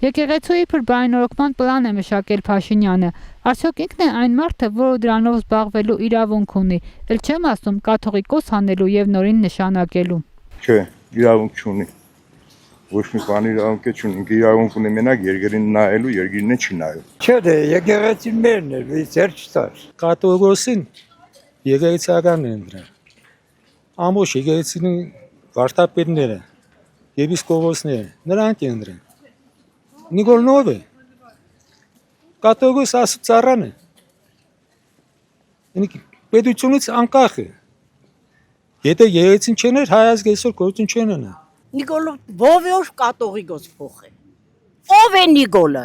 Եկեղեցու իբր բարենորոգման պլան է մշակել Փաշինյանը։ Արդյոք ինքն է այն մարդը, որը դրանով զբաղվելու իրավունք ունի, էլ չեմ ասում կաթողիկոս հանելու եւ նորին նշանակելու։ Չէ, իրավունք չունի։ Ոչ մի բան իրավունք չունի, ինքը իրավունք ունի մենակ երկրին նայելու, երկիրն չի նայում։ Չէ, դե եկեղեցին մերն է, ծեր չտար։ Կաթողիկոսին եկեղեցիականն են դրան։ Ամբողջ եկեղեցին վարդապետները, եպիսկոպոսները, նրանք են դրան։ Նիկոլնով է, կաթողիկոս ասուծառան է, պետությունից անկախ է, եթե եկեղեցին չներ, հայ ազգ այսօր գործուն չեն ունենա։ Նիկոլով ով կաթողիկոս փոխ է, ով է Նիկոլը,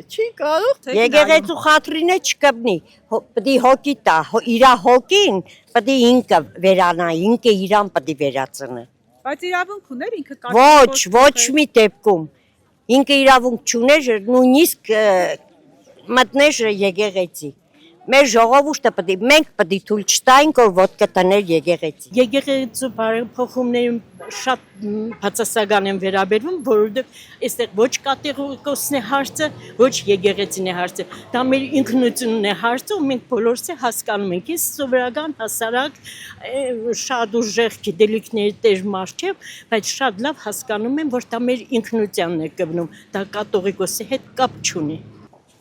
չի կարող, եկեղեցու խաթրին է չկպնի, պտի հոգի տա, իրա հոգին պտի ինքը վերանա, ինքը իրան պտի վերացնը։ Բայց իրավունք ուներ ինքը ոչ մի դեպքում, ինքը իրավունք չուներ, նույնիսկ մտներ եկեղեցի։ Մեր ժողովուրդը մենք պտի թույլ չտայինք, որ ոտքը տներ եկեղեցի։ Եկեղեցու բարեփոխումներին շատ բացասական են վերաբերվում, որովհետև այստեղ ոչ կաթողիկոսն է հարցը, ոչ եկեղեցին է հարցը։ Դա մեր ինքնությունն է հարցը, ու մենք բոլորս է հասկանում ենք։ Ես սովորական հասարակ շատ ուժեղ գիտելիքների տեր մարդ չեմ, բայց շատ լավ հասկանում եմ, որ դա մեր ինքնությանն է կպնում։ Դա կաթողիկոսի հետ կապ չունի։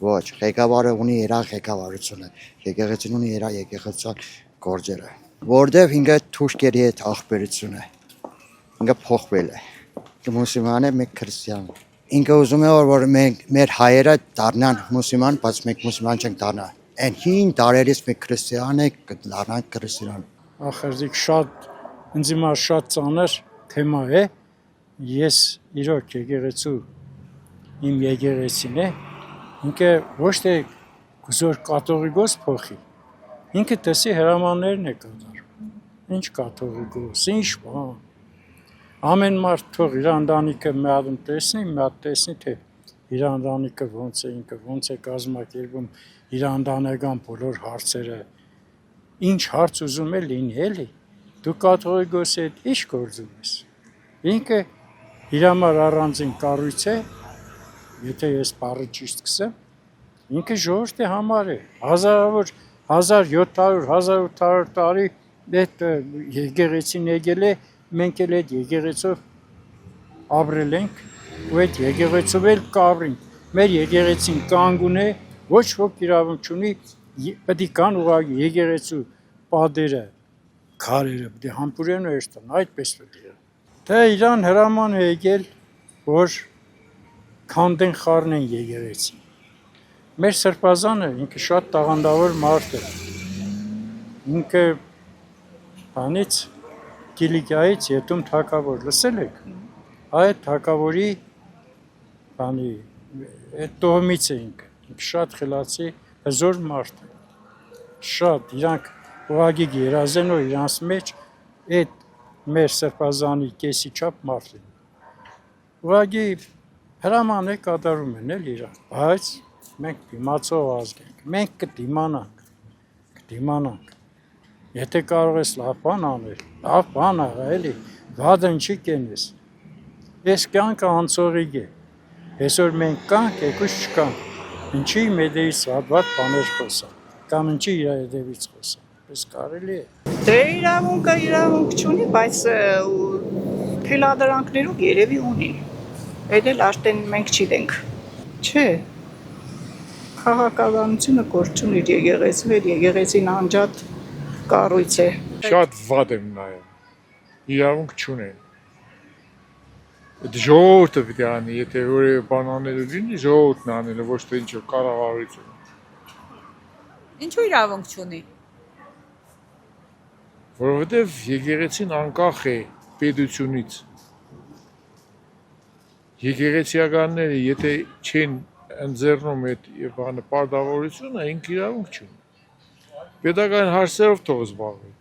Ոչ, ղեկավարը ունի իր ղեկավարությունը, եկեղեցին ունի իր եկեղեցական գործերը, որտեղ ինքը թուրքերի հետ ախպերություն է, ինքը փոխվել է, մուսուլման է, մենք քրիստիան։ Ինքը ուզում է, որ մեր հայերը դառնան մուսուլման, բայց մենք մուսուլման չենք դառնա։ Այն հին դարերից մենք քրիստիան ենք, դառնանք քրիստիան։ Ախրիկ ինձ հիմա շատ ծանր թեմա է, ես իրոք եկեղեցու իմ եկեղեցին է, ինքը ոչ թե գուզոր կաթողիկոս փոխի, ինքը տեսի հրամաններն է կատարում, ինչ կաթողիկոս, ինչ բան, ամեն մարդ թող իր ընտանիքը մի հատ տեսնի, թե իր ընտանիքը ոնց է, ինքը ոնց է կազմակերպում իր ընտանեկան բոլոր հարցերը, ինչ հարց ուզում է լինի, էլի, դու կաթողիկոսի հետ ինչ գործում ես, ինքը իր համար առանձին կառույց է, եթե ես բառը ճիշտ կսեմ, ինքը ժողովրդի համար է, 1700-1800 տարի այդ եկեղեցին եկել է, մենք էլ այդ եկեղեցով ապրել ենք, ու այդ եկեղեցով էլ կապրենք, մեր եկեղեցին կանգուն է, ոչ ոք իրավունք չունի, պետք է կան ուղղակի եկեղեցու պատերը, քարերը, պետք է համբուրեն ու երստան, այդպես պետք է։ Թե իրան հրաման է եկել, որ քանդեն խառնեն եկեղեցին։ Մեր սրբազանը ինքը շատ տաղանդավոր մարդ է։ Ինքը բանից Կիլիկիայից Ետում թագավոր լսել եք։ Այդ թագավորի բանի այդ տոհմից է ինքը։ Ինքը շատ խելացի հզոր մարդ է։ Շատ իրանք ուղղակի երազեն ու իրանց մեջ այդ մեր սրբազանի կեսի չափ մարդ են։ Ուղղակի հրաման է կատարում են էլ իրան, բայց մենք դիմացող ազգ ենք, մենք կդիմանանք, եթե կարող ես լավ բան անել, լավ բան աղա էլի, վադն չի կենես, ես կյանքը անցողիկ է, այսօր մենք կանք, եկուս չկանք, ինչի մեդեից վատ բաներ խոսան, կամ ինչի իր հետևից խոսան, պես կարելի է։ Դե իրավունք չունի, բայց թելադրանքներով երևի ունի, այդ էլ արդեն մենք չիտենք, չէ, քաղաքականությունը գործ չունի եկեղեցու հետ, եկեղեցին անջատ կառույց է։ Շատ վատ եմ նայում, իրավունք չունեն, ժողովուրդը պիտի անի, եթե որևէ բան անելու լինի, ժողովուրդն անելը, ոչ թե ինչ-որ կառավարությունը։ Ինչու իրավունք չունի։ Որովհետև եկեղեցին անկախ է պետությունից։ Եկեղեցիականները, եթե չեն ընձեռնում այդ բանը պարտավորությունը, ինքը իրավունք չունի։ Պետական հարցերով թող զբաղվի։